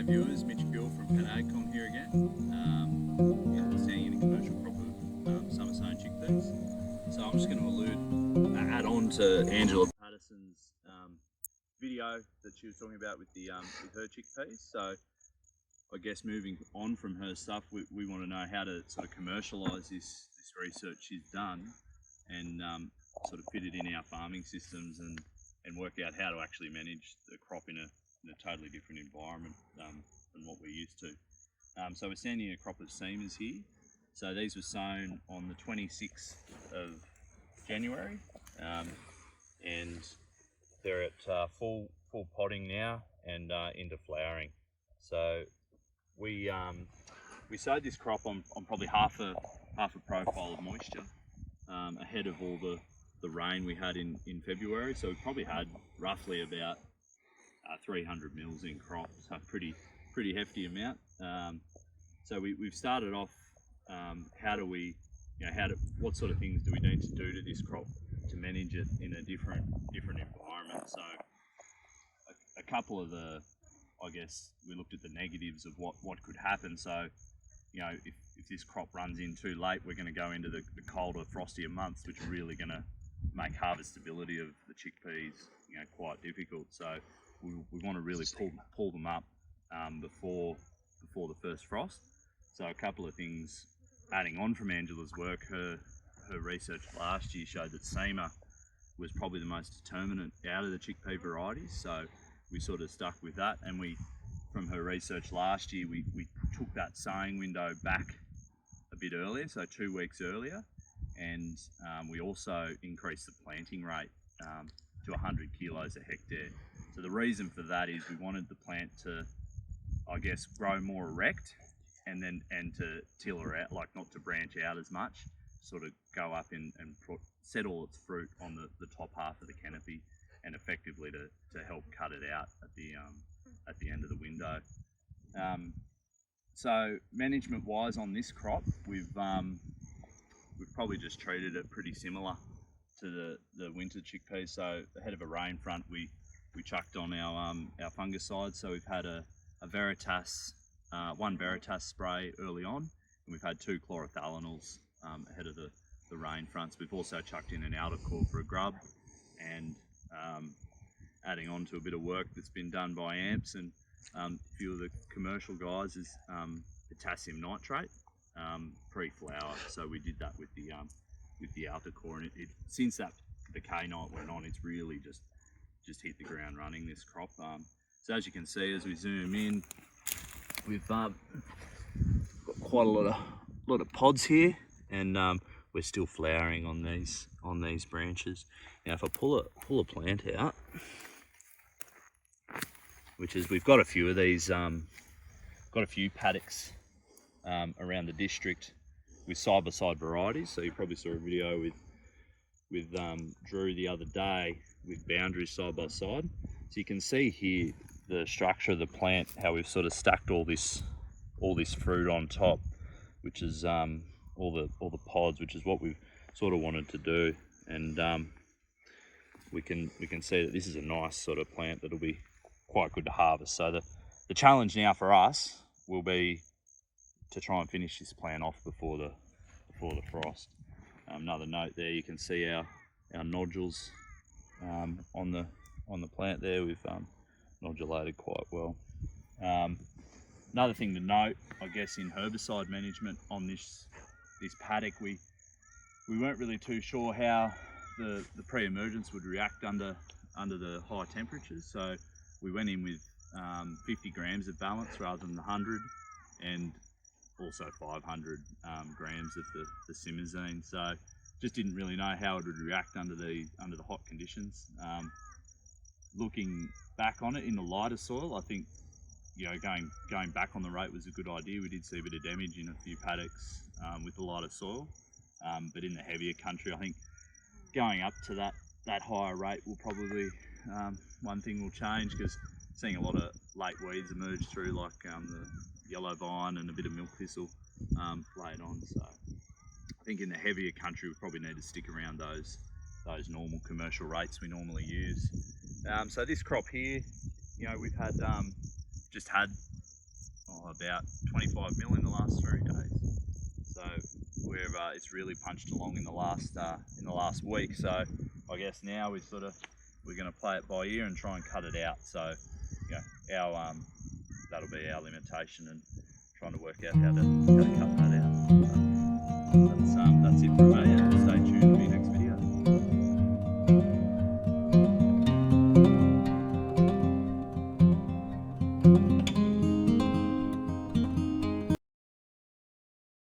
G'day viewers, Mitch from Penagcon here again. Standing in a commercial crop of summer sown chickpeas. So I'm just going to add on to Angela Patterson's video that she was talking about with her chickpeas. So I guess moving on from her stuff, we want to know how to sort of commercialise this research she's done and sort of fit it in our farming systems and work out how to actually manage the crop in a totally different environment than what we're used to. So we're standing in a crop of seamers here. So these were sown on the 26th of January, and they're at full potting now and into flowering. So we sowed this crop on probably half a profile of moisture ahead of all the rain we had in February. So we probably had roughly about 300 mils in crop, so pretty hefty amount. So we've started off. What sort of things do we need to do to this crop to manage it in a different environment? So a couple of I guess we looked at the negatives of what could happen. So if this crop runs in too late, we're going to go into the colder, frostier months, which are really going to make harvestability of the chickpeas quite difficult. So we want to really pull them up before the first frost. So a couple of things adding on from Angela's work, her research last year showed that seamer was probably the most determinant out of the chickpea varieties. So we sort of stuck with that, and from her research last year, we took that sowing window back a bit earlier, so 2 weeks earlier, and we also increased the planting rate to 100 kilos a hectare. So the reason for that is we wanted the plant to, I guess, grow more erect and to tiller out, like not to branch out as much, sort of go up and settle its fruit on the top half of the canopy, and effectively to help cut it out at the end of the window. So management wise on this crop, we've probably just treated it pretty similar to the winter chickpeas. So ahead of a rain front, we chucked on our fungicide. So we've had one Veritas spray early on, and we've had 2 chlorothalonils ahead of the rain fronts. We've also chucked in an Aldacor for a grub, and adding on to a bit of work that's been done by AMPS and a few of the commercial guys is potassium nitrate pre-flower. So we did that with the Aldacor, and since the K night went on, it's really just hit the ground running, this crop. So as you can see, as we zoom in, we've got quite a lot of pods here, and we're still flowering on these branches. Now if I pull a plant out, which is, we've got a few of these, got a few paddocks around the district with side-by-side varieties. So you probably saw a video with Drew the other day with boundaries side by side. So you can see here the structure of the plant, how we've sort of stacked all this fruit on top, which is all the pods, which is what we've sort of wanted to do. And we can see that this is a nice sort of plant that'll be quite good to harvest. So the challenge now for us will be to try and finish this plant off before the frost. Another note there, you can see our nodules on the plant there. We've nodulated quite well. Another thing to note, I guess, in herbicide management on this paddock, we weren't really too sure how the pre-emergence would react under the high temperatures. So we went in with 50 grams of balance rather than the 100, and also 500 grams of the simazine. So just didn't really know how it would react under the hot conditions. Looking back on it in the lighter soil, I think going back on the rate was a good idea. We did see a bit of damage in a few paddocks with the lighter soil, but in the heavier country, I think going up to that higher rate will probably one thing will change, because seeing a lot of late weeds emerge through, like the yellow vine and a bit of milk thistle laid on. So I think in the heavier country we probably need to stick around those normal commercial rates we normally use. So this crop here, we've had just had about 25 mil in the last 3 days. So it's really punched along in the last week. So I guess now we're going to play it by ear and try and cut it out. So our that'll be our limitation, and trying to work out how to cut that out. So that's it from me.